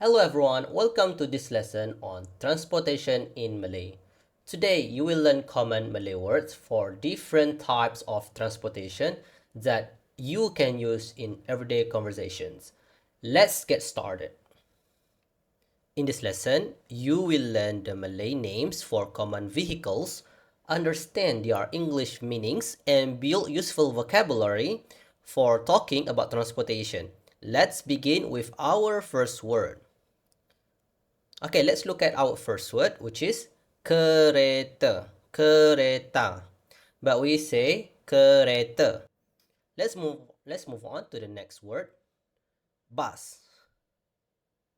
Hello everyone, welcome to this lesson on transportation in Malay. Today you will learn common Malay words for different types of transportation that you can use in everyday conversations. Let's get started. In this lesson, you will learn the Malay names for common vehicles, understand their English meanings, and build useful vocabulary for talking about transportation. Let's begin with our first word. Okay, let's look at our first word, which is kereta. Kereta. But we say kereta. Let's move on to the next word, bus.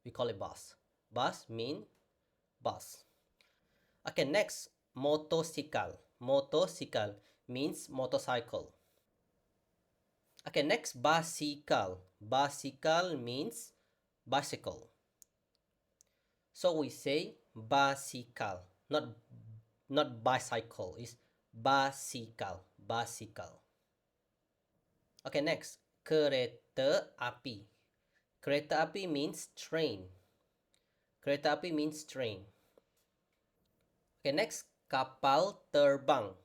We call it bus. Bus mean bus. Okay, next, motosikal. Motosikal means motorcycle. Okay, next, basikal. Basikal means bicycle. So we say basikal, not bicycle. It's basikal, basikal. Okay, next, kereta api. Kereta api means train. Kereta api means train. Okay, next, kapal terbang.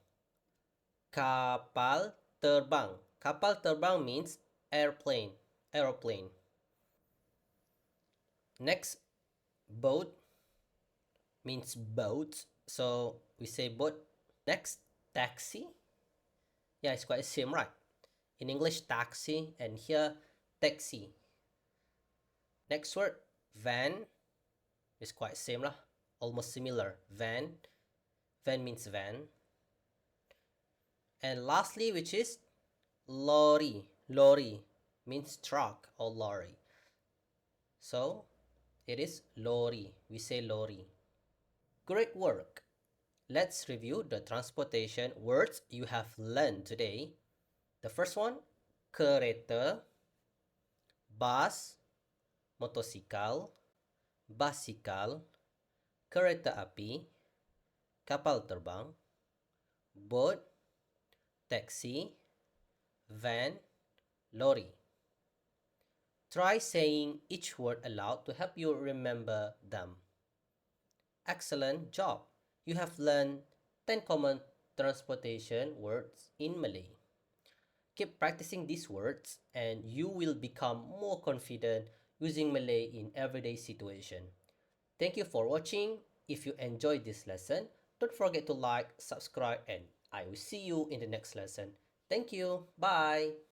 Kapal terbang. Kapal terbang means airplane. Aeroplane. Next, boat means boat. So we say boat. Next, taxi. Yeah, it's quite the same, right? In English, taxi, and here, taxi. Next word, van, is quite same lah, almost similar. Van, van means van. And lastly, which is lorry. Lorry means truck or lorry. So it is lorry. We say lorry. Great work. Let's review the transportation words you have learned today. The first one, kereta, bus, motosikal, basikal, kereta api, kapal terbang, boat, taxi, van, lorry. Try saying each word aloud to help you remember them. Excellent job! You have learned 10 common transportation words in Malay. Keep practicing these words and you will become more confident using Malay in everyday situation. Thank you for watching. If you enjoyed this lesson, don't forget to like, subscribe, and I will see you in the next lesson. Thank you. Bye.